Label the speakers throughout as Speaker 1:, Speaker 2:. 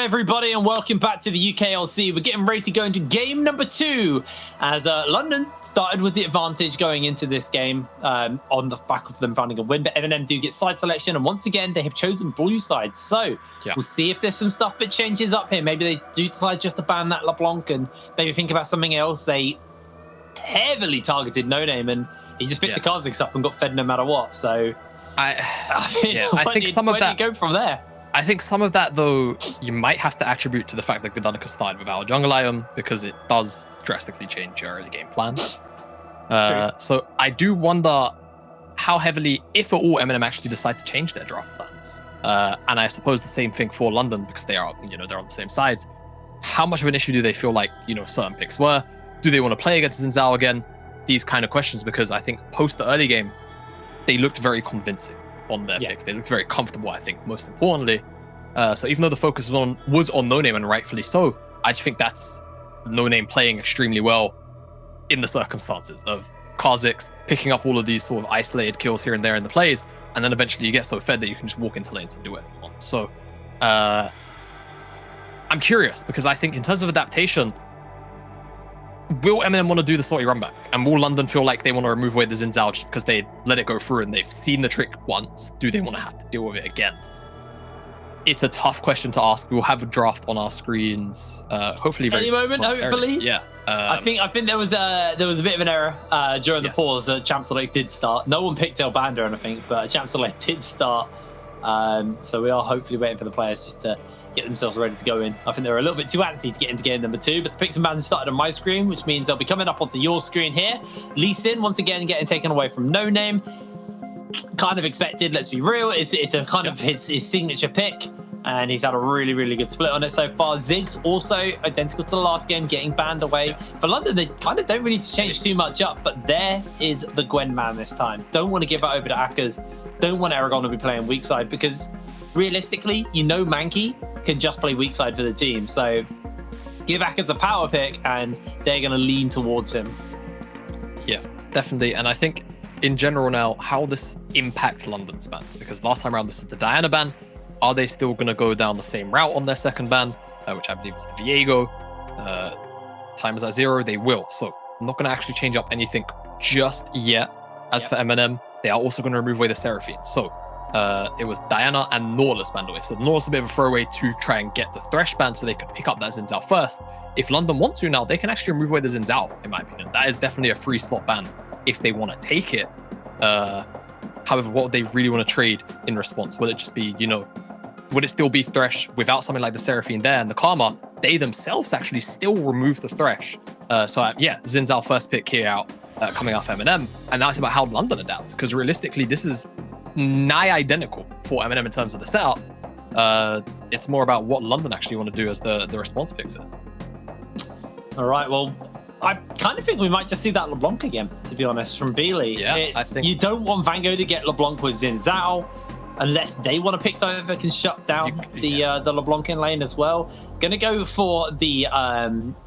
Speaker 1: everybody, and welcome back to the UKLC. We're getting ready to go into game number 2 as London started with the advantage going into this game on the back of them finding a win, but MNM do get side selection, and once again they have chosen blue side. So we'll see if there's some stuff that changes up here. Maybe they do decide just to ban that LeBlanc and maybe think about something else. They heavily targeted No Name, and he just picked the Kazakhs up and got fed no matter what. So I think some of that go from there.
Speaker 2: I think some of that, though, you might have to attribute to the fact that Gdanica started without a jungle item, because it does drastically change your early game plan. So I do wonder how heavily, if at all, MNM actually decide to change their draft plan. And I suppose the same thing for London, because they are, they're on the same sides. How much of an issue do they feel like, certain picks were? Do they want to play against Xin Zhao again? These kind of questions, because I think post the early game, they looked very convincing on their picks. They looked very comfortable, I think, most importantly. So even though the focus was on No Name, and rightfully so, I just think that's No Name playing extremely well in the circumstances of Kazakhs picking up all of these sort of isolated kills here and there in the plays, and then eventually you get so fed that you can just walk into lanes and do whatever you want. So I'm curious, because I think in terms of adaptation, will MNM want to do the salty run back? And will London feel like they want to remove away the Xin Zhao just because they let it go through and they've seen the trick once? Do they want to have to deal with it again? It's a tough question to ask. We'll have a draft on our screens, hopefully very
Speaker 1: any moment, hopefully.
Speaker 2: Yeah.
Speaker 1: I think there was a bit of an error during the pause. Champs Select did start. No one picked Elbander, I think, but Champs Select did start. So we are hopefully waiting for the players just to get themselves ready to go in. I think they're a little bit too antsy to get into game number 2, but the picks and bans started on my screen, which means they'll be coming up onto your screen here. Lee Sin, once again, getting taken away from No Name. Kind of expected, let's be real. It's a kind of his signature pick, and he's had a really, really good split on it so far. Ziggs, also identical to the last game, getting banned away. For London, they kind of don't really need to change too much up, but there is the Gwen man this time. Don't want to give it over to Akers. Don't want Aragon to be playing weak side, because realistically, Mankey can just play weak side for the team. So give Akers a power pick, and they're going to lean towards him.
Speaker 2: Yeah, definitely. And I think in general now, how this impacts London's bans, because last time around this is the Diana ban. Are they still going to go down the same route on their second ban, which I believe is the Viego? Time is at 0. They will. So I'm not going to actually change up anything just yet. As for MNM, they are also going to remove away the Seraphine. So it was Diana and Nautilus banned away. So the Nautilus is a bit of a throwaway to try and get the Thresh ban so they could pick up that Xin Zhao first. If London wants to now, they can actually remove away the Xin Zhao, in my opinion. That is definitely a free slot ban if they want to take it. However, what would they really want to trade in response? Will it just be, would it still be Thresh without something like the Seraphine there and the Karma? They themselves actually still remove the Thresh. Xin Zhao first pick here out, coming off MNM. And now it's about how London adapts, because realistically, this is nigh identical for MNM in terms of the setup. It's more about what London actually want to do as the response picks it.
Speaker 1: All right, well, I kind of think we might just see that LeBlanc again, to be honest, from Beely.
Speaker 2: Yeah, I think
Speaker 1: you don't want Vango to get LeBlanc with Xin Zhao unless they want to pick something that can shut down the LeBlanc in lane as well. Gonna go for the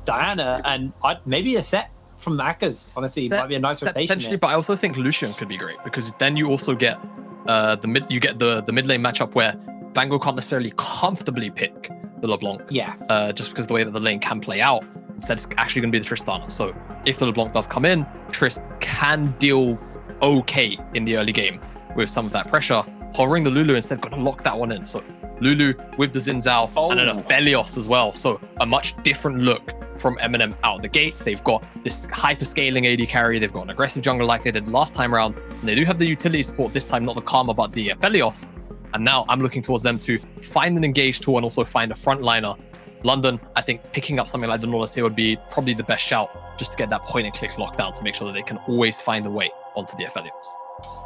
Speaker 1: Diana, and maybe a set from Akers. Honestly, might be a nice rotation.
Speaker 2: Potentially, but I also think Lucian could be great, because then you also get the mid lane matchup where Vango can't necessarily comfortably pick the LeBlanc. Yeah. Just because the way that the lane can play out. Instead, it's actually going to be the Tristana. So if the LeBlanc does come in, Trist can deal okay in the early game with some of that pressure. Hovering the Lulu instead, going to lock that one in. So Lulu with the Xin Zhao and then a Felios as well. So a much different look from MNM out of the gates. They've got this hyper-scaling AD carry. They've got an aggressive jungle like they did last time around. And they do have the utility support this time, not the Karma, but the Felios. And now I'm looking towards them to find an engage tool and also find a frontliner. London, I think picking up something like the Nautilus here would be probably the best shout, just to get that point and click lockdown to make sure that they can always find a way onto the Felios.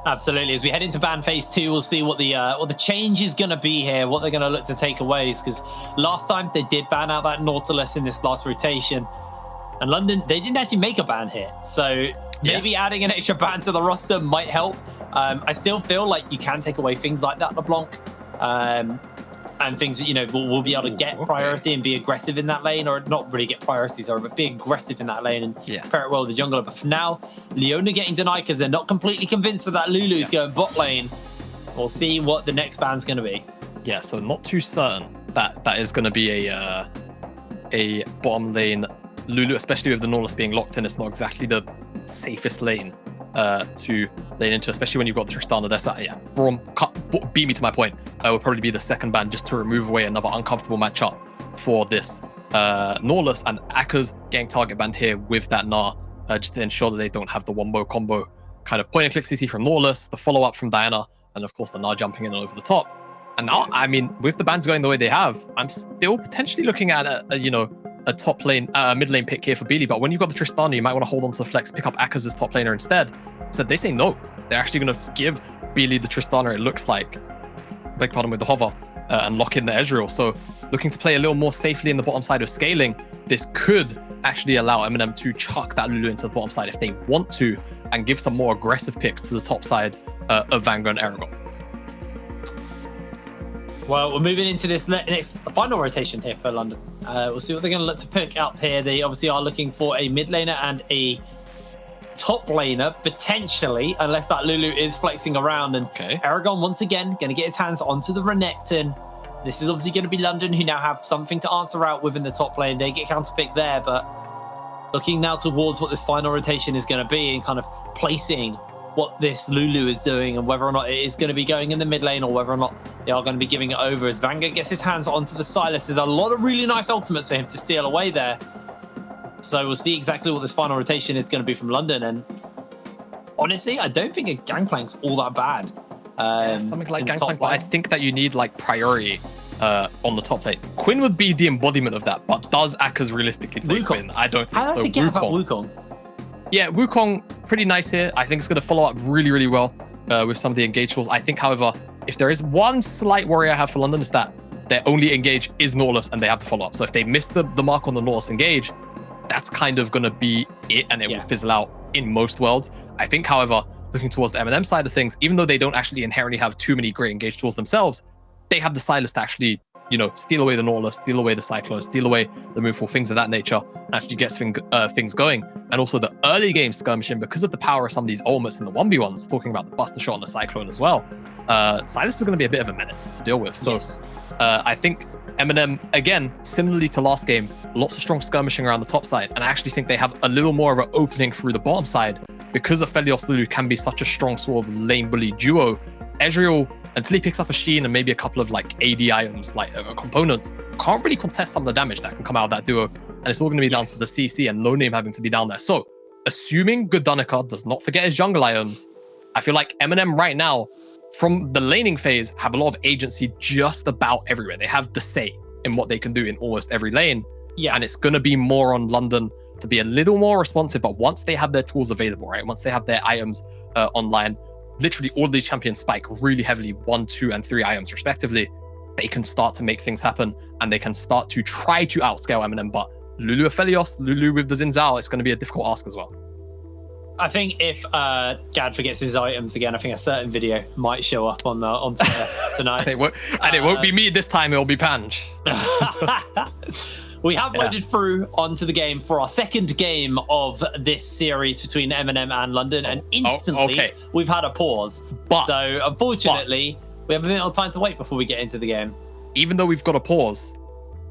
Speaker 1: Absolutely. As we head into ban phase 2, we'll see what the change is going to be here, what they're going to look to take away. Because last time they did ban out that Nautilus in this last rotation, and London, they didn't actually make a ban here. So maybe adding an extra ban to the roster might help. I still feel like you can take away things like that LeBlanc. And things that, will be able to get priority and be aggressive in that lane, or not really get priorities, but be aggressive in that lane and pair it well with the jungler. But for now, Leona getting denied because they're not completely convinced that Lulu's going bot lane. We'll see what the next ban's going to be.
Speaker 2: Yeah, so not too certain that is going to be a bottom lane Lulu, especially with the Nautilus being locked in. It's not exactly the safest lane to lane into, especially when you've got the Tristana there. So yeah, Braum beat me to my point. Will probably be the second ban just to remove away another uncomfortable matchup for this Nautilus, and Akka's getting target banned here with that Gnar, just to ensure that they don't have the wombo combo kind of point and click CC from Nautilus, the follow up from Diana, and of course the Gnar jumping in over the top. And now, I mean, with the bans going the way they have, I'm still potentially looking at a top lane, mid lane pick here for Beely. But when you've got the Tristana, you might want to hold on to the flex, pick up Akka's as top laner instead. So they say no. They're actually going to give Beely the Tristana, it looks like, beg pardon, with the hover, and lock in the Ezreal. So looking to play a little more safely in the bottom side of scaling, this could actually allow MNM to chuck that Lulu into the bottom side if they want to, and give some more aggressive picks to the top side of Vanguard and Aragon.
Speaker 1: Well, we're moving into this next final rotation here for London. We'll see what they're going to look to pick up here. They obviously are looking for a mid laner and a top laner, potentially, unless that Lulu is flexing around. And Aragon, once again, going to get his hands onto the Renekton. This is obviously going to be London, who now have something to answer out within the top lane. They get counterpick there, but looking now towards what this final rotation is going to be and kind of placing what this Lulu is doing and whether or not it is going to be going in the mid lane or whether or not they are going to be giving it over as Vanguard gets his hands onto the Sylas. There's a lot of really nice ultimates for him to steal away there. So we'll see exactly what this final rotation is going to be from London. And honestly, I don't think a Gangplank's all that bad.
Speaker 2: Something like Gangplank, but I think that you need like priority on the top lane. Quinn would be the embodiment of that, but does Akka's realistically play
Speaker 1: Wukong?
Speaker 2: Quinn? I don't think
Speaker 1: I don't
Speaker 2: so.
Speaker 1: forget about Wukong.
Speaker 2: Yeah, Wukong, pretty nice here. I think it's going to follow up really, really well with some of the engage tools. I think, however, if there is one slight worry I have for London, is that their only engage is Nautilus and they have to follow up. So if they miss the mark on the Nautilus engage, that's kind of going to be it, and it will fizzle out in most worlds. I think, however, looking towards the MNM side of things, even though they don't actually inherently have too many great engage tools themselves, they have the Sylas to actually, steal away the Nautilus, steal away the Cyclone, steal away the Moonfall, things of that nature, and actually gets things going. And also the early game skirmishing, because of the power of some of these ultimates in the 1v1s, talking about the Buster Shot and the Cyclone as well, Sylas is going to be a bit of a menace to deal with. So I think MNM, again, similarly to last game, lots of strong skirmishing around the top side, and I actually think they have a little more of an opening through the bottom side, because Aphelios Lulu can be such a strong sort of lane bully duo. Ezreal, until he picks up a Sheen and maybe a couple of like AD items, like components, can't really contest some of the damage that can come out of that duo. And it's all going to be down to the CC and No Name having to be down there. So, assuming Good Dunica does not forget his jungle items, I feel like MNM right now, from the laning phase, have a lot of agency just about everywhere. They have the say in what they can do in almost every lane. And it's going to be more on London to be a little more responsive. But once they have their tools available, right? Once they have their items online, literally all of these champions spike really heavily 1, 2, and 3 items respectively, they can start to make things happen and they can start to try to outscale MNM. But Lulu Aphelios, Lulu with the Xin Zhao, it's going to be a difficult ask as well.
Speaker 1: I think if Gad forgets his items again, I think a certain video might show up on Twitter tonight.
Speaker 2: and it won't be me this time, it'll be Panj.
Speaker 1: We have loaded through onto the game for our second game of this series between MNM and London, and instantly we've had a pause. So unfortunately, we have a bit of time to wait before we get into the game.
Speaker 2: Even though we've got a pause,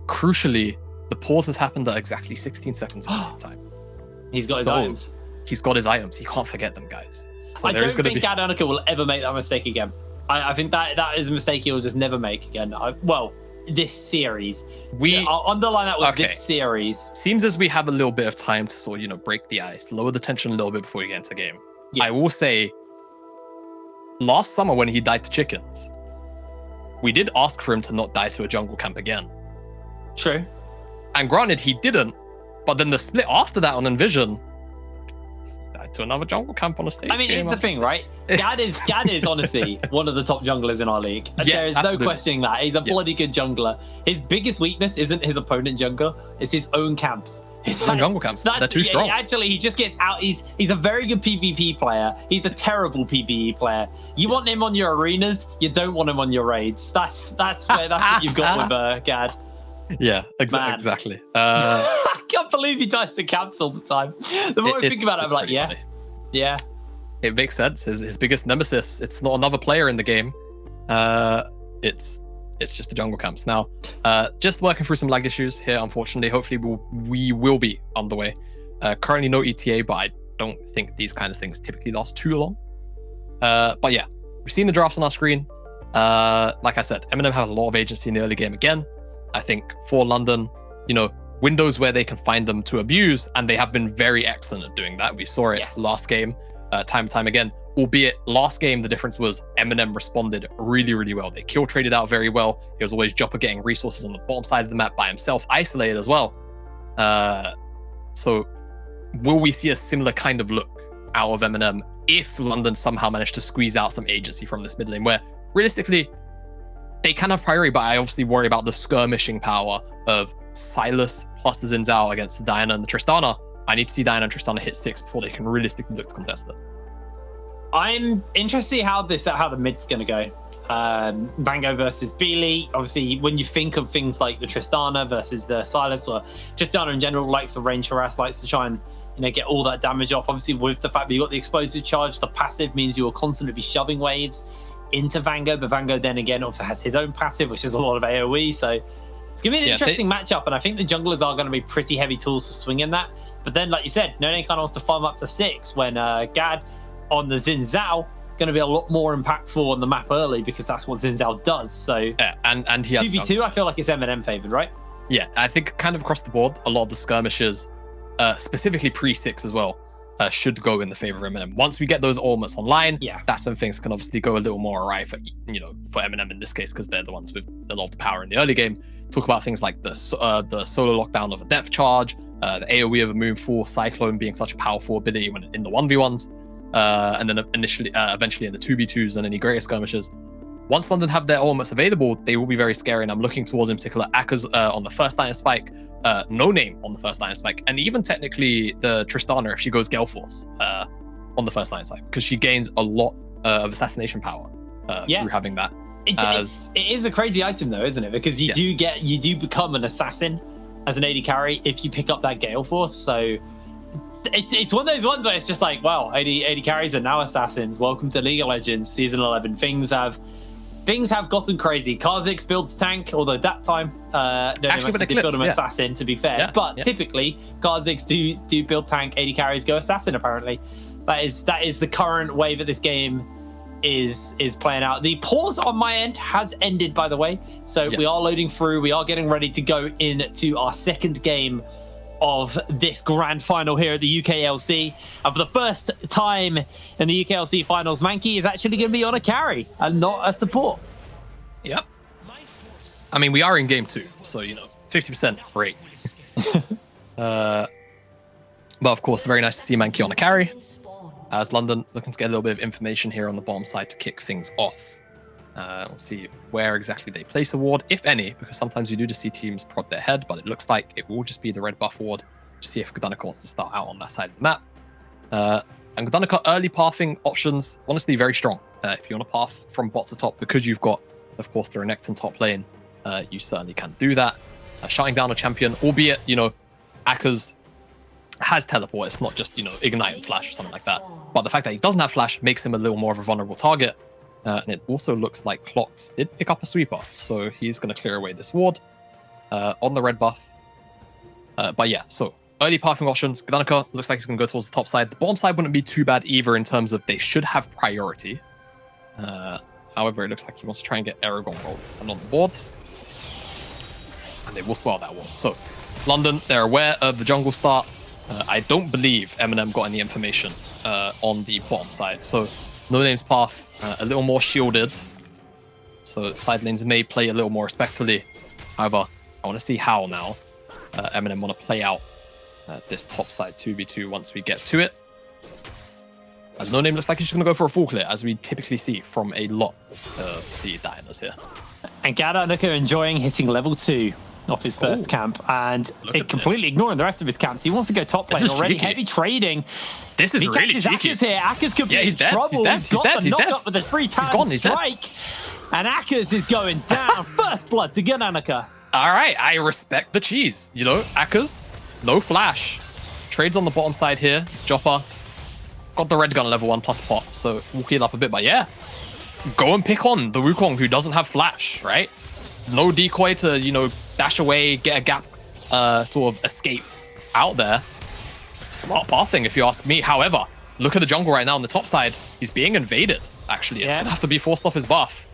Speaker 2: crucially, the pause has happened at exactly 16 seconds of time.
Speaker 1: He's got his items.
Speaker 2: He's got his items. He can't forget them, guys. So
Speaker 1: I don't think Gad Danica will ever make that mistake again. I think that is a mistake he'll just never make again. This series. I'll underline that with this series.
Speaker 2: Seems as we have a little bit of time to sort of, break the ice, lower the tension a little bit before we get into the game. I will say, last summer when he died to chickens, we did ask for him to not die to a jungle camp again.
Speaker 1: True.
Speaker 2: And granted, he didn't, but then the split after that on Envision, to another jungle camp on a stage.
Speaker 1: I mean, it's the thing, right? Gad is honestly one of the top junglers in our league. There is no questioning that. He's a bloody good jungler. His biggest weakness isn't his opponent jungler, it's his own camps. His own
Speaker 2: jungle camps. They're too strong.
Speaker 1: Actually, he just gets out. He's a very good PvP player. He's a terrible PvE player. You want him on your arenas, you don't want him on your raids. That's what you've got with Gad.
Speaker 2: Yeah, exactly.
Speaker 1: I can't believe he dies to camps all the time. The more I think about it, I'm like, funny. Yeah.
Speaker 2: It makes sense. His biggest nemesis, it's not another player in the game. It's It's just the jungle camps. Now, just working through some lag issues here, unfortunately. Hopefully we will be on the way. Currently no ETA, but I don't think these kind of things typically last too long. But yeah, we've seen the drafts on our screen. Like I said, MNM have a lot of agency in the early game again. I think for London, windows where they can find them to abuse, and they have been very excellent at doing that. We saw it last game, time and time again. Albeit last game, the difference was MNM responded really, really well. They kill traded out very well. It was always Joppa getting resources on the bottom side of the map by himself, isolated as well. So will we see a similar kind of look out of MNM if London somehow managed to squeeze out some agency from this mid lane, where realistically they can have priority, but I obviously worry about the skirmishing power of Silas plus the Xin Zhao against the Diana and the Tristana. I need to see Diana and Tristana hit 6 before they can realistically look to contest it.
Speaker 1: I'm interested how the mid's going to go. Vango versus Beely. Obviously, when you think of things like the Tristana versus the Silas, or Tristana in general likes to range harass, likes to try and get all that damage off. Obviously, with the fact that you got the explosive charge, the passive means you will constantly be shoving waves into Vango. But Vango then again also has his own passive, which is a lot of AoE. So it's going to be an interesting matchup, and I think the junglers are going to be pretty heavy tools to swing in that. But then, like you said, No Name kind of wants to farm up to 6 when Gad on the Xin Zhao going to be a lot more impactful on the map early, because that's what Xin Zhao does. So
Speaker 2: yeah, and he has
Speaker 1: 2v2. I feel like it's MNM favored, right?
Speaker 2: Yeah, I think kind of across the board, a lot of the skirmishes, specifically pre-6 as well, should go in the favor of MNM. Once we get those ultimates online, that's when things can obviously go a little more awry for MNM in this case, because they're the ones with a lot of the power in the early game. Talk about things like the solo lockdown of a depth charge, the AoE of a Moonfall, Cyclone being such a powerful ability when in the 1v1s. And then eventually in the 2v2s and any greater skirmishes. Once London have their ultimates available, they will be very scary, and I'm looking towards in particular Akka's on the first line of spike, No Name on the first line of spike, and even technically the Tristana if she goes Gale Force on the first line of spike, because she gains a lot of assassination power through having that.
Speaker 1: It is a crazy item though, isn't it? Because you do become an assassin as an AD carry if you pick up that Gale Force. So it's one of those ones where it's just like, wow, AD carries are now assassins. Welcome to League of Legends Season 11. Things have gotten crazy. Kha'Zix builds tank, although that time actually did build him assassin, to be fair. But typically Kha'Zix do build tank, AD carries go assassin. Apparently, that is the current way that this game is playing out. The pause on my end has ended, by the way. So we are loading through. We are getting ready to go into our second game of this grand final here at the UKLC. And for the first time in the UKLC finals, Mankey is actually going to be on a carry and not a support.
Speaker 2: Yep. I mean, we are in game 2, so 50% great. But of course, very nice to see Mankey on a carry, as London looking to get a little bit of information here on the bottom side to kick things off. We'll see where exactly they place a ward, if any, because sometimes you do just see teams prod their head, but it looks like it will just be the red buff ward to see if Gdanica wants to start out on that side of the map. And Gdanica early pathing options, honestly, very strong. If you want to path from bot to top, because you've got, of course, the Renekton top lane, you certainly can do that. Shutting down a champion, albeit, Akka's has teleport. It's not just, ignite and flash or something like that. But the fact that he doesn't have flash makes him a little more of a vulnerable target. And it also looks like Clocks did pick up a sweeper, so he's going to clear away this ward on the red buff. But yeah, so early pathing options. Gdanica looks like he's going to go towards the top side. The bottom side wouldn't be too bad either in terms of they should have priority. However, it looks like he wants to try and get Aragon rolled and on the board. And they will spoil that ward. So London, they're aware of the jungle start. I don't believe MNM got any information on the bottom side. So No Name's path a little more shielded, so side lanes may play a little more respectfully. However, I want to see how now MNM want to play out this top side 2v2 once we get to it. As No Name looks like he's just going to go for a full clear, as we typically see from a lot of the Dianas here.
Speaker 1: And Gdanica enjoying hitting level 2 off his first camp, and completely ignoring the rest of his camps. He wants to go top lane already. Cheeky. Heavy trading.
Speaker 2: This is really cheeky.
Speaker 1: Akka's here. Akka's could be in trouble. He's got the knock up with a free talent strike. And Akka's is going down. First blood to Gdanica.
Speaker 2: All right, I respect the cheese. Akka's, no flash. Trades on the bottom side here. Joppa got the red gun level 1 plus pot, so we'll heal up a bit. But yeah, go and pick on the Wukong who doesn't have flash, right? no decoy to, you know, dash away, get a gap, sort of escape out there. Smart pathing, if you ask me. However, look at the jungle right now on the top side. He's being invaded, actually. It's going to have to be forced off his buff.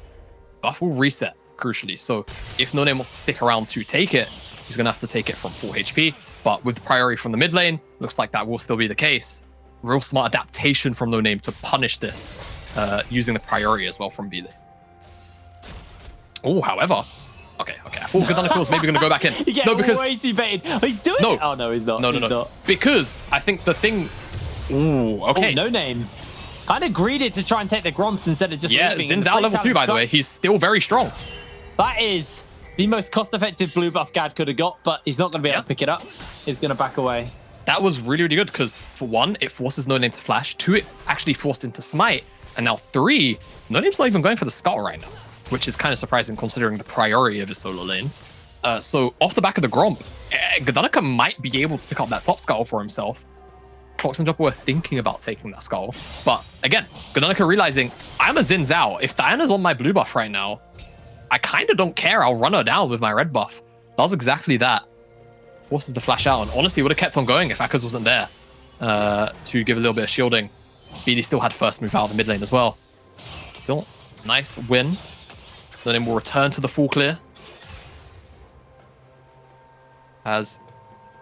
Speaker 2: Buff will reset, crucially. So if No Name wants to stick around to take it, he's going to have to take it from full HP. But with the priority from the mid lane, looks like that will still be the case. Real smart adaptation from No Name to punish this, using the priority as well from B lane. Oh, however... Okay. I thought Gdanika was maybe going to go back in.
Speaker 1: No, because way too baited. Oh, he's doing it. Oh no, he's not.
Speaker 2: No. Because I think the thing. Ooh, okay.
Speaker 1: Oh, No Name. Kind of greeded to try and take the Gromps instead of just leaving.
Speaker 2: Zin's out level 2, by the way. He's still very strong.
Speaker 1: That is the most cost-effective blue buff Gad could have got, but he's not going to be able to pick it up. He's going to back away. That
Speaker 2: was really, really good because, for one, it forces No Name to flash. 2, it actually forced him to smite. And now 3, No Name's not even going for the skull right now, which is kind of surprising considering the priority of his solo lanes. So off the back of the Gromp, Gdanika might be able to pick up that top skull for himself. Clox and Joppa were thinking about taking that skull. But again, Gdanika realizing, I'm a Xin Zhao. If Diana's on my blue buff right now, I kind of don't care. I'll run her down with my red buff. Does exactly that. Forces the flash out. And honestly, would have kept on going if Akaz wasn't there to give a little bit of shielding. BD still had first move out of the mid lane as well. Still, nice win. No Name will return to the full clear. Actually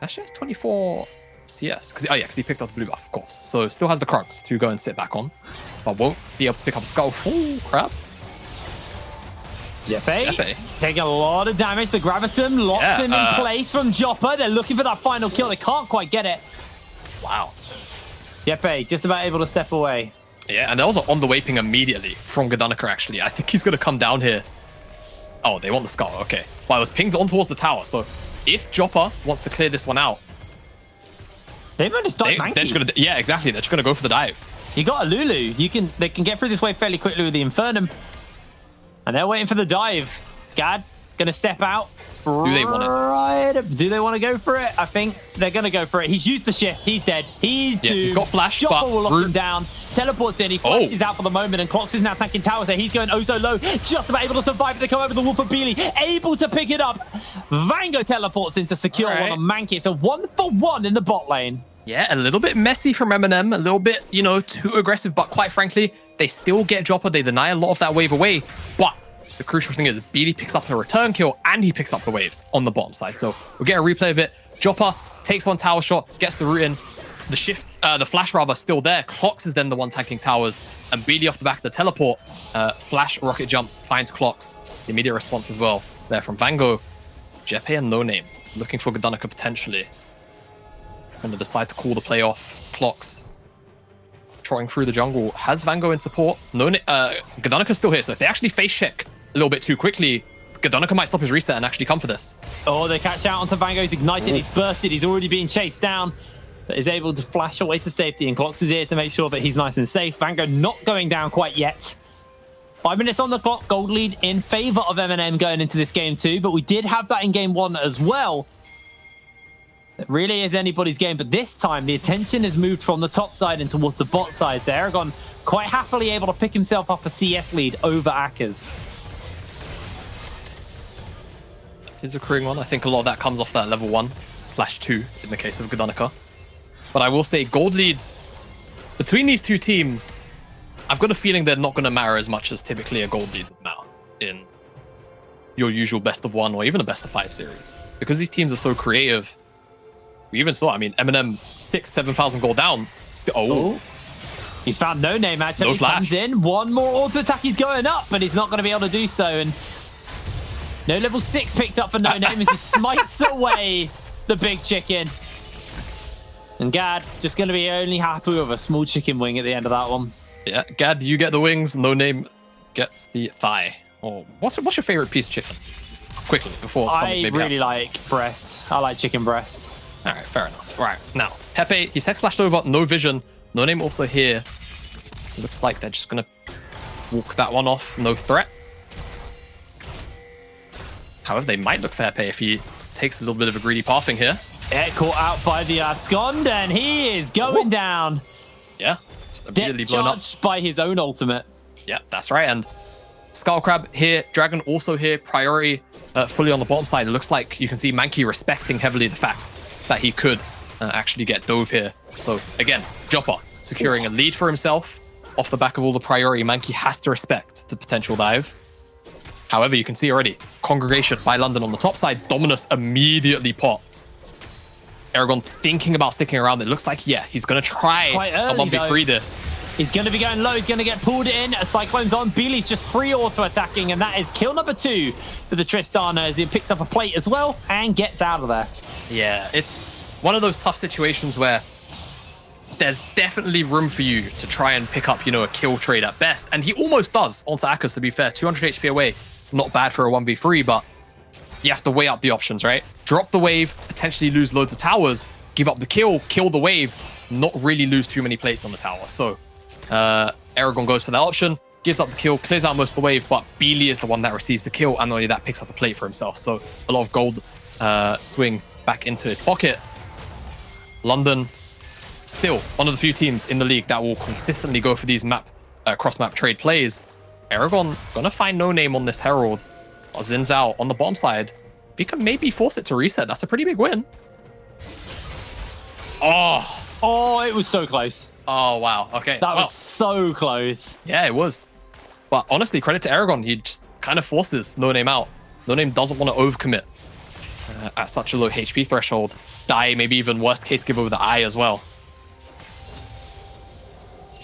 Speaker 2: has 24 CS. Because he picked up the blue buff, of course. So still has the Krugs to go and sit back on. But won't be able to pick up a skull. Oh, crap.
Speaker 1: Jeppe taking a lot of damage. The Graviton locks him in place from Joppa. They're looking for that final kill. They can't quite get it.
Speaker 2: Wow.
Speaker 1: Jeppe just about able to step away.
Speaker 2: Yeah, and that was an on-the-way ping immediately from Gdanika, actually. I think he's going to come down here. Oh, they want the skull. Okay. Well, there's pings on towards the tower. So if Joppa wants to clear this one out...
Speaker 1: They might just die
Speaker 2: manky. Yeah, exactly. They're just going to go for the dive.
Speaker 1: You got a Lulu. They can get through this wave fairly quickly with the Infernum. And they're waiting for the dive. Gad going to step out.
Speaker 2: Do they want
Speaker 1: it? Do they want to go for it? I think they're going to go for it. He's used the shift. He's dead. He's doomed.
Speaker 2: He's got flash,
Speaker 1: Joppa will lock him down. Teleports in. He flashes out for the moment, and Clox is now tanking towers there. He's going oh so low. Just about able to survive. They come over the Wolf of Beely. Able to pick it up. Vango teleports in to secure one on Mankey. It's a 1-for-1 in the bot lane.
Speaker 2: Yeah, a little bit messy from MNM. A little bit, you know, too aggressive. But quite frankly, they still get Joppa. They deny a lot of that wave away. But the crucial thing is BD picks up the return kill and he picks up the waves on the bottom side. So we'll get a replay of it. Joppa takes one tower shot, gets the root in. The shift, the flash rather, still there. Clox is then the one tanking towers. And BD off the back of the teleport. Flash, rocket jumps, finds Clox. The immediate response as well there from Vango. Jeppe and No Name looking for Gdanika potentially. Going to decide to call the play off. Clox trotting through the jungle. Has Vango in support? Gdanika's still here. So if they actually face check a little bit too quickly, Gdanika might stop his reset and actually come for this.
Speaker 1: Oh, they catch out onto Vango. He's ignited. He's bursted. He's already being chased down, but is able to flash away to safety. And Clox is here to make sure that he's nice and safe. Vango not going down quite yet. 5 minutes on the clock. Gold lead in favor of MNM going into this game too. But we did have that in game 1 as well. It really is anybody's game, but this time the attention has moved from the top side and towards the bot side. So Aragon quite happily able to pick himself up a CS lead over Akaz.
Speaker 2: Is accruing one. I think a lot of that comes off that level 1/2 in the case of Gdanika. But I will say gold leads between these two teams, I've got a feeling they're not going to matter as much as typically a gold lead would matter in your usual best of 1 or even a best of 5 series. Because these teams are so creative. We even saw, I mean, MNM 6,000-7,000 gold down. Still,
Speaker 1: he's found No Name actually. He comes in. One more auto attack. He's going up, but he's not going to be able to do so. And no level 6 picked up for No Name as he smites away the big chicken. And Gad just going to be only happy with a small chicken wing at the end of that one.
Speaker 2: Yeah, Gad, you get the wings. No Name gets the thigh. Oh, what's your favorite piece of chicken? Quickly, before
Speaker 1: I really like breast. I like chicken breast.
Speaker 2: All right, fair enough. All right, now, Pepe, he's hex flashed over, no vision. No Name also here. It looks like they're just going to walk that one off, no threat. However, they might look for Pepe if he takes a little bit of a greedy pathing here.
Speaker 1: Yeah, caught out by the abscond, and he is going down.
Speaker 2: Yeah, just immediately blown up
Speaker 1: by his own ultimate.
Speaker 2: Yeah, that's right. And Skull Crab here, Dragon also here, priority fully on the bottom side. It looks like you can see Mankey respecting heavily the fact that he could actually get dove here. So again, Joppa securing a lead for himself off the back of all the priority. Mankey has to respect the potential dive. However, you can see already, Congregation by London on the top side. Dominus immediately popped. Aragon thinking about sticking around. It looks like, yeah, he's going to try a 1v3 this.
Speaker 1: He's going to be going low. He's going to get pulled in. A Cyclone's on. Beely's just free auto-attacking, and that is kill number 2 for the Tristana as he picks up a plate as well and gets out of there.
Speaker 2: Yeah, it's one of those tough situations where there's definitely room for you to try and pick up, you know, a kill trade at best. And he almost does onto Akkas, to be fair. 200 HP away. Not bad for a 1v3, but you have to weigh up the options, right? Drop the wave, potentially lose loads of towers, give up the kill the wave, not really lose too many plates on the tower. So Aragon goes for that option, gives up the kill, clears out most of the wave, but Beely is the one that receives the kill, and not only that, picks up the plate for himself. So a lot of gold swing back into his pocket. London, still one of the few teams in the league that will consistently go for these cross-map trade plays. Aragon gonna find no name on this Herald. Zin's out on the bottom side. He can maybe force it to reset. That's a pretty big win.
Speaker 1: Oh, it was so close.
Speaker 2: Oh, wow. Okay.
Speaker 1: That was so close.
Speaker 2: Yeah, it was. But honestly, credit to Aragon. He just kind of forces No Name out. No Name doesn't want to overcommit at such a low HP threshold. Die, maybe even worst case, give over the eye as well.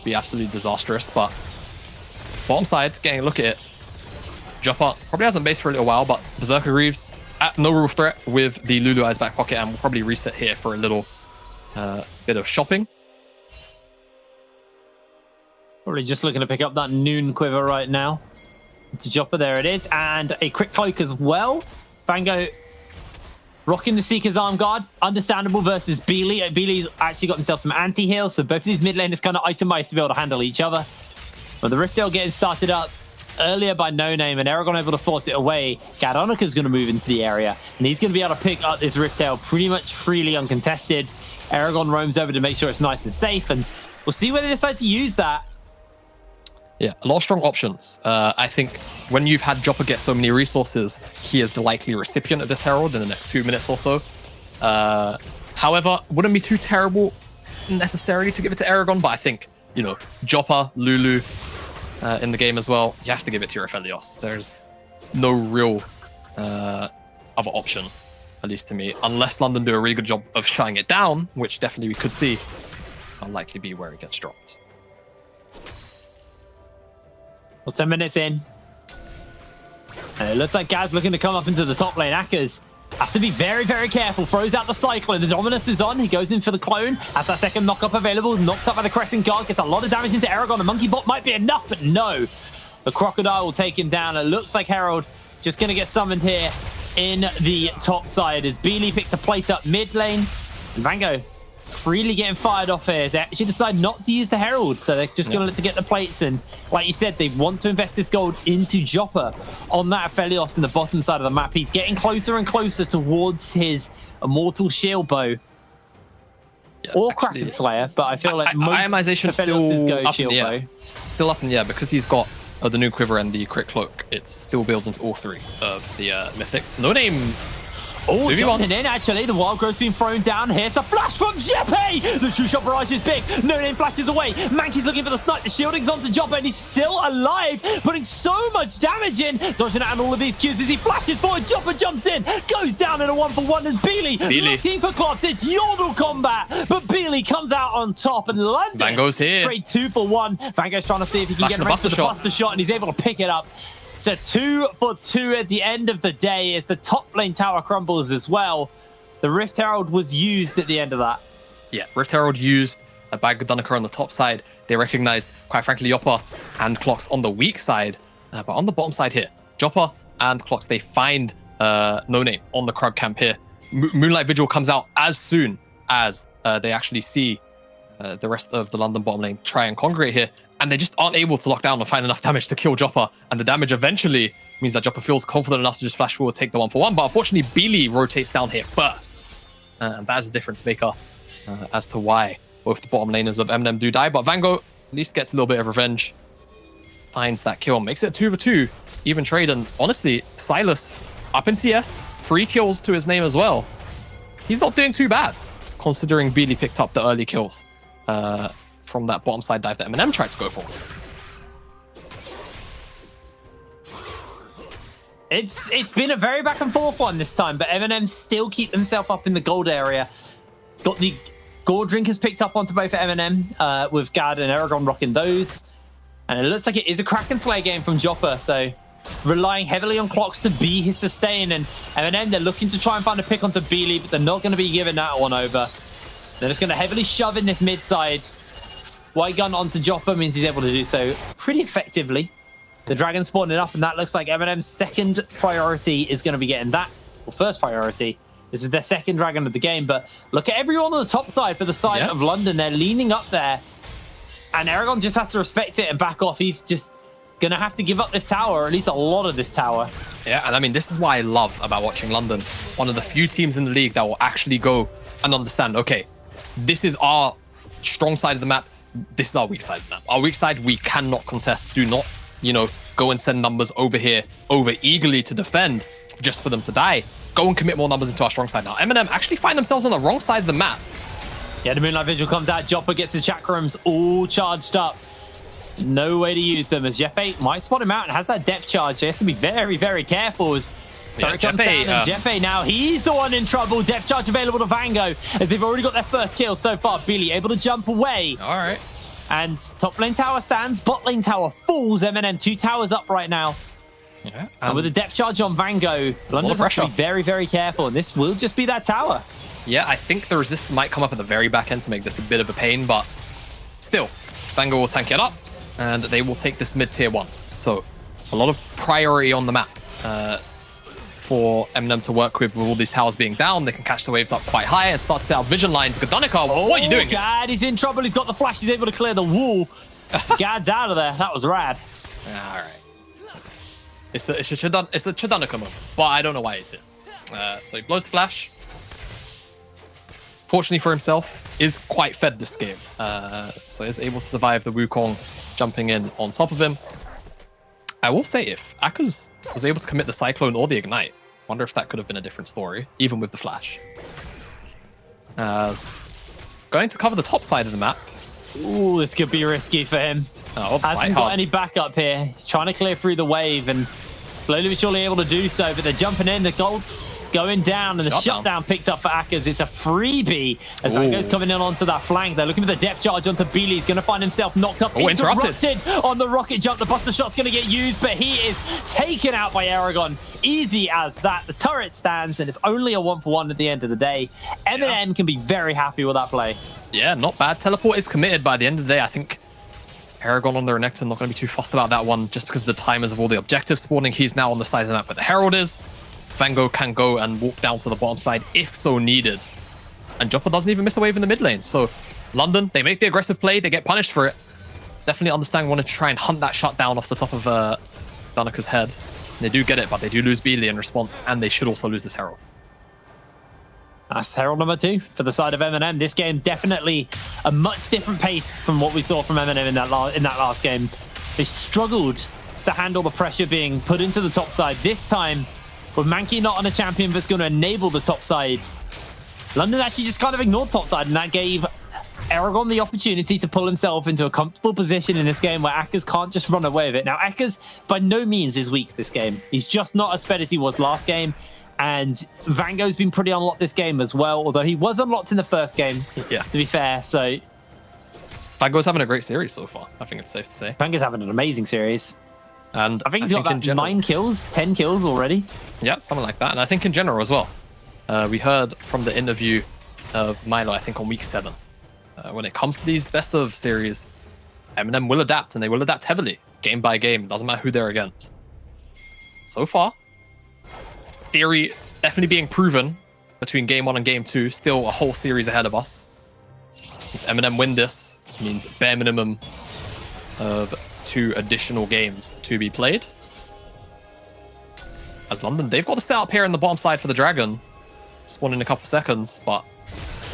Speaker 2: Be absolutely disastrous, but bottom side, getting a look at it. Joppa probably hasn't based for a little while, but Berserker Greaves at no real threat with the Lulu Eyes back pocket, and we'll probably reset here for a little bit of shopping.
Speaker 1: Probably just looking to pick up that noon quiver right now. It's a Joppa, there it is, and a quick cloak as well. Bango rocking the Seeker's Arm Guard. Understandable versus Beely. Beely's actually got himself some anti-heal, so both of these mid laners kind of itemized to be able to handle each other. But the Riftdale getting started up earlier by No Name, and Aragon able to force it away. Gadonika's going to move into the area, and he's going to be able to pick up this Riftdale pretty much freely uncontested. Aragon roams over to make sure it's nice and safe, and we'll see where they decide to use that.
Speaker 2: Yeah, a lot of strong options. I think when you've had Joppa get so many resources, he is the likely recipient of this Herald in the next 2 minutes or so. However, wouldn't be too terrible necessarily to give it to Aragon, but I think, you know, Joppa, Lulu in the game as well, you have to give it to your Aphelios. There's no real other option, at least to me, unless London do a really good job of shutting it down, which definitely we could see. Will likely be where it gets dropped.
Speaker 1: Well, 10 minutes in. And it looks like Gaz looking to come up into the top lane. Akkas has to be very, very careful. Throws out the Cyclone. The Dominus is on. He goes in for the clone. Has that second knock-up available. Knocked up by the Crescent Guard. Gets a lot of damage into Aragon. The Monkey Bot might be enough, but no. The Crocodile will take him down. It looks like Herald just going to get summoned here in the top side as Beely picks a plate up mid lane. And Vango freely getting fired off here. They actually decide not to use the Herald, so they're just going to let to get the plates. And like you said, they want to invest this gold into Joppa on that Aphelios in the bottom side of the map. He's getting closer and closer towards his Immortal Shield Bow. Yeah, or Kraken Slayer, but I feel like most Aphelios go Shield Bow.
Speaker 2: Still up in the air because he's got the new quiver and the crit cloak. It still builds into all 3 of the mythics. No Name.
Speaker 1: Oh, jumping in, actually. The Wild Growth's been thrown down. Here's the flash from Jeppe! The True Shot barrage is big. No Name flashes away. Mankey's looking for the snipe. The shielding's onto Joppa, and he's still alive, putting so much damage in. Dodging out on all of these Qs as he flashes forward. Joppa jumps in, goes down in a 1-for-1, and Beely looking for clots. It's Yordle combat, but Beely comes out on top, and London
Speaker 2: Vango's here.
Speaker 1: Trade 2 for 1. Vango's trying to see if he can get around to the Buster Shot, and he's able to pick it up. So 2 for 2 at the end of the day as the top lane tower crumbles as well. The Rift Herald was used at the end of that.
Speaker 2: Yeah, Rift Herald used by Gadonnika on the top side. They recognized, quite frankly, Joppa and Clocks on the weak side. But on the bottom side here, Joppa and Clocks, they find No Name on the Krug camp here. Moonlight Vigil comes out as soon as they actually see the rest of the London bottom lane try and congregate here, and they just aren't able to lock down and find enough damage to kill Joppa, and the damage eventually means that Joppa feels confident enough to just flash forward, take the 1-for-1, but unfortunately Beely rotates down here first, and that is a difference maker as to why both the bottom laners of MNM do die, but Vango at least gets a little bit of revenge. finds that kill, makes it 2v2, even trade. And honestly, Silas up in CS, 3 kills to his name as well. He's not doing too bad, considering Beely picked up the early kills from that bottom side dive that MNM tried to go for.
Speaker 1: It's been a very back and forth one this time, but MNM still keep themselves up in the gold area. Got the gold drinkers picked up onto both MNM with Gad and Aragon rocking those. And it looks like it is a Kraken Slayer game from Joppa, so relying heavily on clocks to be his sustain. And MNM, they're looking to try and find a pick onto Beely, but they're not going to be giving that one over. They're just going to heavily shove in this mid side. White gun onto Joppa means he's able to do so pretty effectively. The dragon spawning up, and that looks like MNM's second priority is going to be getting that. Well, first priority. This is their second dragon of the game, but look at everyone on the top side for the side of London. They're leaning up there, and Aragon just has to respect it and back off. He's just going to have to give up this tower, or at least a lot of this tower.
Speaker 2: Yeah, and I mean, this is what I love about watching London. One of the few teams in the league that will actually go and understand, okay, this is our strong side of the map. This is our weak side of the map. Our weak side, we cannot contest. Do not, you know, go and send numbers over here, over eagerly to defend just for them to die. Go and commit more numbers into our strong side. Now, MNM actually find themselves on the wrong side of the map.
Speaker 1: Yeah, the Moonlight Vigil comes out. Joppa gets his chakrams all charged up. No way to use them, as Jeppe might spot him out and has that depth charge. He has to be very, very careful as Turret comes down, and Jeppe now, he's the one in trouble. Depth charge available to Vango, as they've already got their first kill so far. Beely able to jump away.
Speaker 2: All right.
Speaker 1: And top lane tower stands, bot lane tower falls. MNM 2 towers up right now.
Speaker 2: Yeah.
Speaker 1: And with the depth charge on Vango, London's have to be very, very careful, and this will just be that tower.
Speaker 2: Yeah, I think the resist might come up at the very back end to make this a bit of a pain, but still, Vango will tank it up, and they will take this mid tier 1. So a lot of priority on the map for MNM to work with all these towers being down. They can catch the waves up quite high and start to set out vision lines. Godanica, what are you doing?
Speaker 1: Gad, he's in trouble. He's got the flash. He's able to clear the wall. Gad's out of there. That was rad.
Speaker 2: All right. It's a Chodanica moment, but I don't know why he's here. So he blows the flash. Fortunately for himself, is quite fed this game. So he's able to survive the Wukong jumping in on top of him. I will say, if Akaz was able to commit the Cyclone or the Ignite, wonder if that could have been a different story, even with the flash. Going to cover the top side of the map.
Speaker 1: Ooh, this could be risky for him.
Speaker 2: Oh,
Speaker 1: hasn't got any backup here. He's trying to clear through the wave and slowly but surely able to do so, but they're jumping in. The gold's going down, and the shutdown picked up for Akaz. It's a freebie as Vango's coming in onto that flank. They're looking for the depth charge onto Beely. He's going to find himself knocked up, interrupted on the rocket jump. The buster shot's going to get used, but he is taken out by Aragon. Easy as that. The turret stands, and it's only a 1-for-1 at the end of the day. MNM can be very happy with that play. Yeah,
Speaker 2: not bad. Teleport is committed by the end of the day. I think Aragon on the Renekton not going to be too fussed about that one, just because of the timers of all the objectives spawning. He's now on the side of the map where the Herald is. Vango can go and walk down to the bottom side if so needed. And Joppa doesn't even miss a wave in the mid lane. So London, they make the aggressive play. They get punished for it. Definitely understand wanting to try and hunt that shutdown off the top of Danica's head. They do get it, but they do lose Beely in response, and they should also lose this Herald.
Speaker 1: That's Herald number 2 for the side of MNM. This game definitely a much different pace from what we saw from MNM in that last game. They struggled to handle the pressure being put into the top side. This time, with Mankey not on a champion that's going to enable the top side, London actually just kind of ignored top side, and that gave Aragon the opportunity to pull himself into a comfortable position in this game where Akaz can't just run away with it. Now, Akaz by no means is weak this game. He's just not as fed as he was last game. And Vango's been pretty unlocked this game as well, although he was unlocked in the first game, to be fair. So
Speaker 2: Vango's having a great series so far, I think it's safe to say.
Speaker 1: Vango's having an amazing series.
Speaker 2: And
Speaker 1: I think he's got about 9 kills, 10 kills already.
Speaker 2: Yeah, something like that. And I think in general as well. We heard from the interview of Milo, I think on week 7. When it comes to these best of series, MNM will adapt, and they will adapt heavily, game by game. Doesn't matter who they're against. So far, theory definitely being proven between game 1 and game 2. Still a whole series ahead of us. If MNM win this, it means bare minimum of 2 additional games to be played. As London, they've got the setup here in the bottom side for the Dragon. Spawn in a couple seconds, but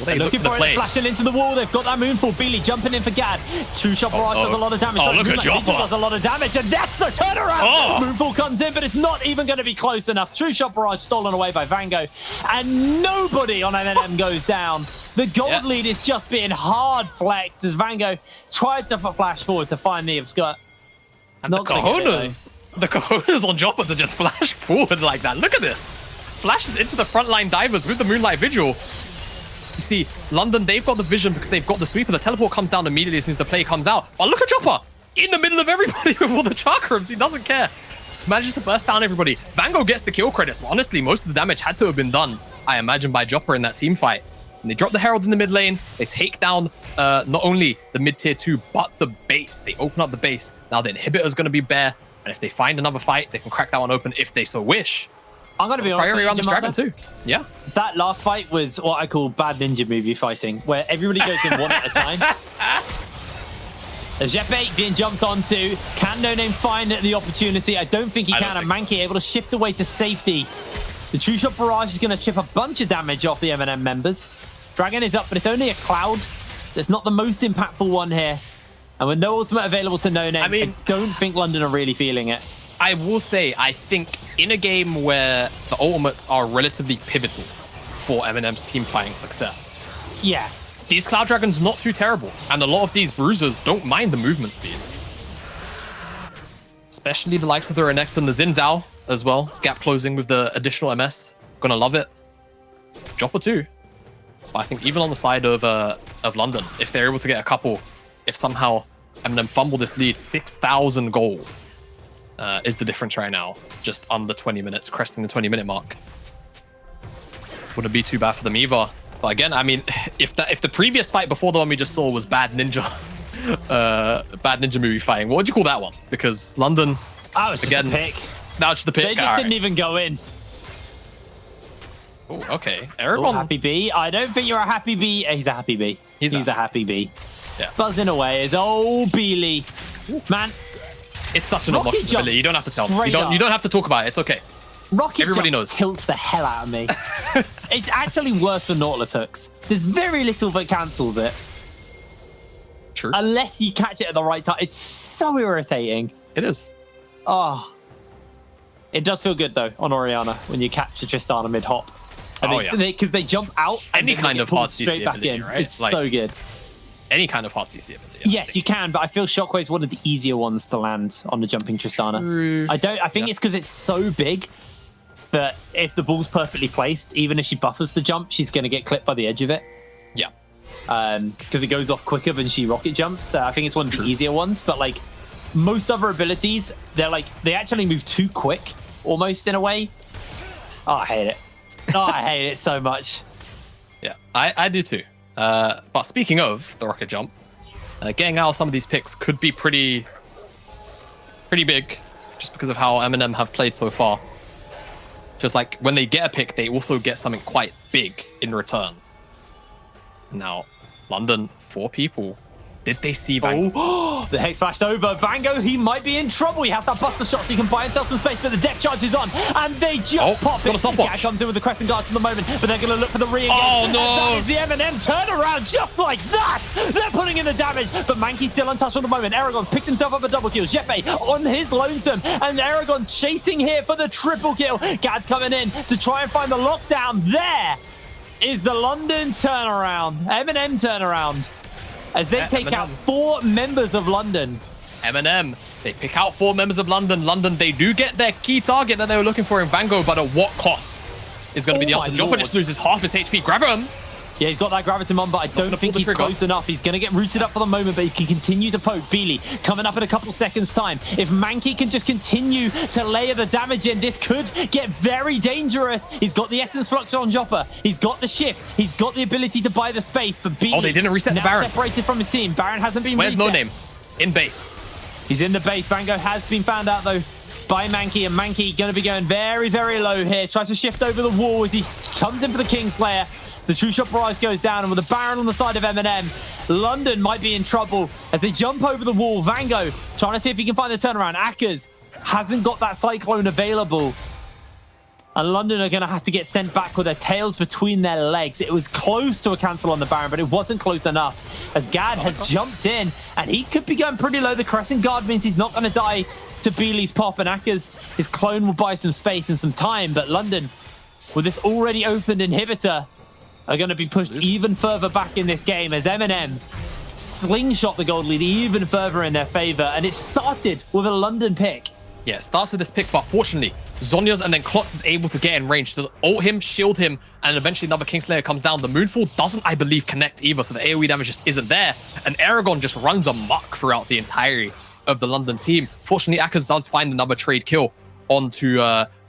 Speaker 2: They
Speaker 1: looking for it, flashing into the wall. They've got that moonfall. Beely jumping in for Gad. Two-shot barrage does a lot of damage.
Speaker 2: Look at Joppa.
Speaker 1: Does a lot of damage, and that's the turnaround. Moonfall comes in, but it's not even going to be close enough. Two-shot barrage stolen away by Vango, and nobody on MNM goes down. The gold lead is just being hard flexed as Vango tried to flash forward to find the obscure.
Speaker 2: And the cojones on Joppa to just flash forward like that. Look at this. Flashes into the frontline divers with the Moonlight Vigil. You see, London, they've got the vision because they've got the sweeper. The teleport comes down immediately as soon as the play comes out. But look at Joppa in the middle of everybody with all the chakrams. He doesn't care. Manages to burst down everybody. Vango gets the kill credits. Well, honestly, most of the damage had to have been done, I imagine, by Joppa in that team fight. And they drop the Herald in the mid lane. They take down not only the mid-tier 2, but the base. They open up the base. Now the inhibitor's going to be bare. And if they find another fight, they can crack that one open if they so wish.
Speaker 1: I'm going to be honest
Speaker 2: priority around this dragon too. Yeah.
Speaker 1: That last fight was what I call bad ninja movie fighting, where everybody goes in one at a time. As Jeppe being jumped onto, can No Name find the opportunity? I don't think he can. And Mankey able to shift away to safety. The True Shot Barrage is going to chip a bunch of damage off the MNM members. Dragon is up, but it's only a cloud, so it's not the most impactful one here. And with no ultimate available to No Name, I don't think London are really feeling it.
Speaker 2: I will say, I think in a game where the ultimates are relatively pivotal for MNM's team fighting success, these Cloud Dragons not too terrible. And a lot of these bruisers don't mind the movement speed. Especially the likes of the Renekton and the Xin Zhao as well. Gap closing with the additional MS. Gonna love it. Joppa too. But I think even on the side of London, if they're able to get a couple, if somehow MNM fumble this lead, 6,000 gold is the difference right now. Just under 20 minutes, cresting the 20-minute mark. Wouldn't be too bad for them either. But again, I mean, if the previous fight before the one we just saw was bad ninja, bad ninja movie fighting, what would you call that one? Because London,
Speaker 1: that was just a pick.
Speaker 2: That was just the pick.
Speaker 1: They just didn't even go in.
Speaker 2: Oh, okay. Aragon.
Speaker 1: Happy B. I don't think you're a happy B. He's a happy B. He's a happy B.
Speaker 2: Yeah.
Speaker 1: Buzzing away is Beely. Man.
Speaker 2: It's such an unlocked ability. You don't have to tell me. You don't have to talk about it. It's okay. Everybody knows.
Speaker 1: Tilts the hell out of me. It's actually worse than Nautilus hooks. There's very little that cancels it.
Speaker 2: True.
Speaker 1: Unless you catch it at the right time. It's so irritating.
Speaker 2: It is.
Speaker 1: Oh. It does feel good, though, on Orianna when you capture Tristana mid-hop. Because they jump out and
Speaker 2: any kind of hard straight back in. Right?
Speaker 1: It's like, so good.
Speaker 2: Any kind of hard CC ability.
Speaker 1: Yes, you can, but I feel Shockwave's one of the easier ones to land on the jumping Tristana. I think it's because it's so big that if the ball's perfectly placed, even if she buffers the jump, she's going to get clipped by the edge of it.
Speaker 2: Yeah.
Speaker 1: Because it goes off quicker than she rocket jumps. I think it's one of the easier ones, but like most other abilities, they actually move too quick, almost in a way. Oh, I hate it. Oh, I hate it so much.
Speaker 2: Yeah, I do too. But speaking of the rocket jump, getting out of some of these picks could be pretty big, just because of how MNM have played so far. Just like when they get a pick, they also get something quite big in return. Now, London, 4 people. Did they see Vango?
Speaker 1: Oh, the Hex flashed over. Vango, he might be in trouble. He has that buster shot so he can buy himself some space, but the deck charge is on, and they just pop it. Gag comes in with the Crescent Guard for the moment, but they're going to look for the re-engage.
Speaker 2: Oh, no.
Speaker 1: And that is the MNM turnaround, just like that. They're putting in the damage, but Mankey's still untouched for the moment. Aragon's picked himself up a double kill. Jeppe on his lonesome, and Aragon chasing here for the triple kill. Gad's coming in to try and find the lockdown. There is the London turnaround, MNM turnaround. As they take out 4 members of London.
Speaker 2: MNM, they pick out 4 members of London. London, they do get their key target that they were looking for in Vango, but at what cost is going to be the answer. Joppa just loses half his HP. Grab him.
Speaker 1: Yeah, he's got that Graviton on, but I don't think he's close enough. He's going to get rooted up for the moment, but he can continue to poke. Beely coming up in a couple seconds' time. If Mankey can just continue to layer the damage in, this could get very dangerous. He's got the Essence Flux on Joppa. He's got the shift. He's got the ability to buy the space, but Beely
Speaker 2: they didn't reset the Baron.
Speaker 1: Separated from his team. Baron hasn't been
Speaker 2: reset.
Speaker 1: Where's
Speaker 2: No Name? In base.
Speaker 1: He's in the base. Vango has been found out, though, by Mankey, and Mankey going to be going very, very low here. Tries to shift over the wall as he comes in for the Kingslayer. The True Shot Barrage goes down, and with the Baron on the side of MNM, London might be in trouble as they jump over the wall. Vango trying to see if he can find the turnaround. Akers hasn't got that Cyclone available. And London are going to have to get sent back with their tails between their legs. It was close to a cancel on the Baron, but it wasn't close enough as Gad has jumped in, and he could be going pretty low. The Crescent Guard means he's not going to die to Beely's pop, and Akka's, his clone will buy some space and some time, but London, with this already opened inhibitor, are going to be pushed even further back in this game as MNM slingshot the gold lead even further in their favor, and it started with a London pick.
Speaker 2: Yeah, it starts with this pick, but fortunately, Zhonya's and then Klotz is able to get in range to ult him, shield him, and eventually another Kingslayer comes down. The Moonfall doesn't, I believe, connect either, so the AoE damage just isn't there, and Aragon just runs amok throughout the entirety of the London team. Fortunately, Akkas does find another trade kill onto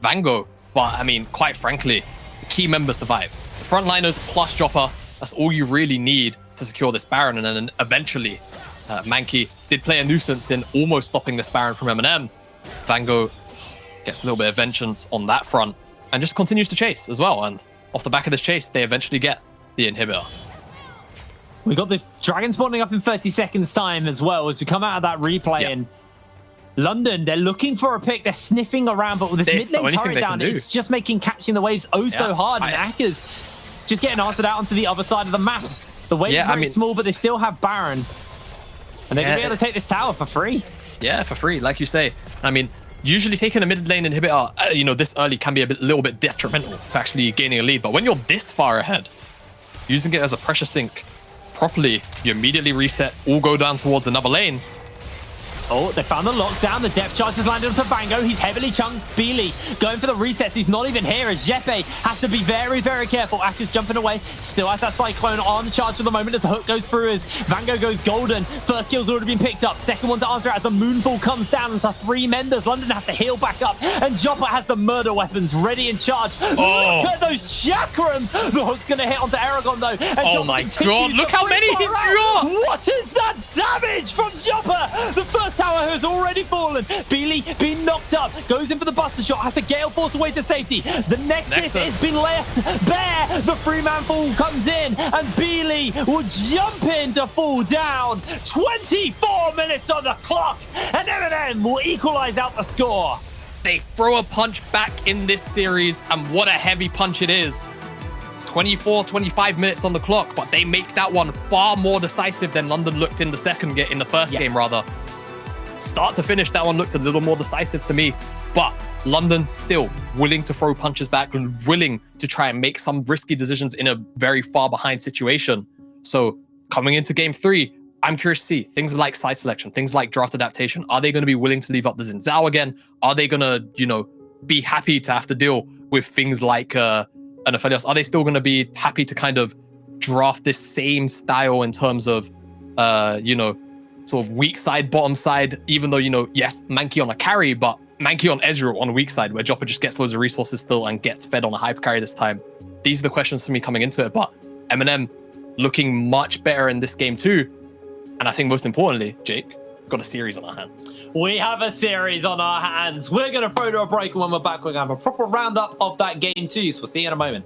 Speaker 2: Vango, but I mean, quite frankly, the key members survive. Frontliners plus Jopper, that's all you really need to secure this Baron, and then eventually Mankey did play a nuisance in almost stopping this Baron from MNM. Vango gets a little bit of vengeance on that front and just continues to chase as well, and off the back of this chase they eventually get the inhibitor.
Speaker 1: We got the dragon spawning up in 30 seconds time as well as we come out of that replay. And London, they're looking for a pick, they're sniffing around, but with this mid lane turret down, it's just making catching the waves so hard, and Akka's just getting answered out onto the other side of the map. The waves are very small, but they still have Baron, and they're gonna be able to take this tower for free. Yeah,
Speaker 2: for free, like you say. I mean, usually taking a mid lane inhibitor, you know, this early can be a little bit detrimental to actually gaining a lead. But when you're this far ahead, using it as a pressure sink properly, you immediately reset, all go down towards another lane.
Speaker 1: Oh, they found the lockdown. The depth charge has landed onto Vango. He's heavily chunked. Beely going for the resets. He's not even here as Jeppe has to be very, very careful. Akka's jumping away. Still has that Cyclone on the charge for the moment as the hook goes through as Vango goes golden. First kill's already been picked up. Second one to answer out. The Moonfall comes down onto 3 members. London have to heal back up. And Jopper has the murder weapons ready in charge. Oh. Look at those chakrams. The hook's going to hit onto Aragon though. And
Speaker 2: oh my god, look how many he's got.
Speaker 1: What is that damage from Jopper? The first tower has already fallen. Beely being knocked up, goes in for the buster shot, has the Gale Force away to safety. The Nexus has been left bare. The 3-man fall comes in, and Beely will jump in to fall down. 24 minutes on the clock, and MNM will equalize out the score.
Speaker 2: They throw a punch back in this series, and what a heavy punch it is. 24, 25 minutes on the clock, but they make that one far more decisive than London looked in the first game rather. Start to finish, that one looked a little more decisive to me, but London still willing to throw punches back and willing to try and make some risky decisions in a very far behind situation. So coming into game 3, I'm curious to see things like side selection, things like draft adaptation. Are they going to be willing to leave up the Xin Zhao again? Are they going to, you know, be happy to have to deal with things like an Aphelios? Are they still going to be happy to kind of draft this same style in terms of, you know, sort of weak side, bottom side, even though, you know, yes, Mankey on a carry, but Mankey on Ezreal on a weak side where Jopper just gets loads of resources still and gets fed on a hyper carry this time. These are the questions for me coming into it, but MNM looking much better in this game too. And I think most importantly, Jake, we've got a series on our hands.
Speaker 1: We have a series on our hands. We're going to throw to a break, and when we're back, we're going to have a proper roundup of that game too. So we'll see you in a moment.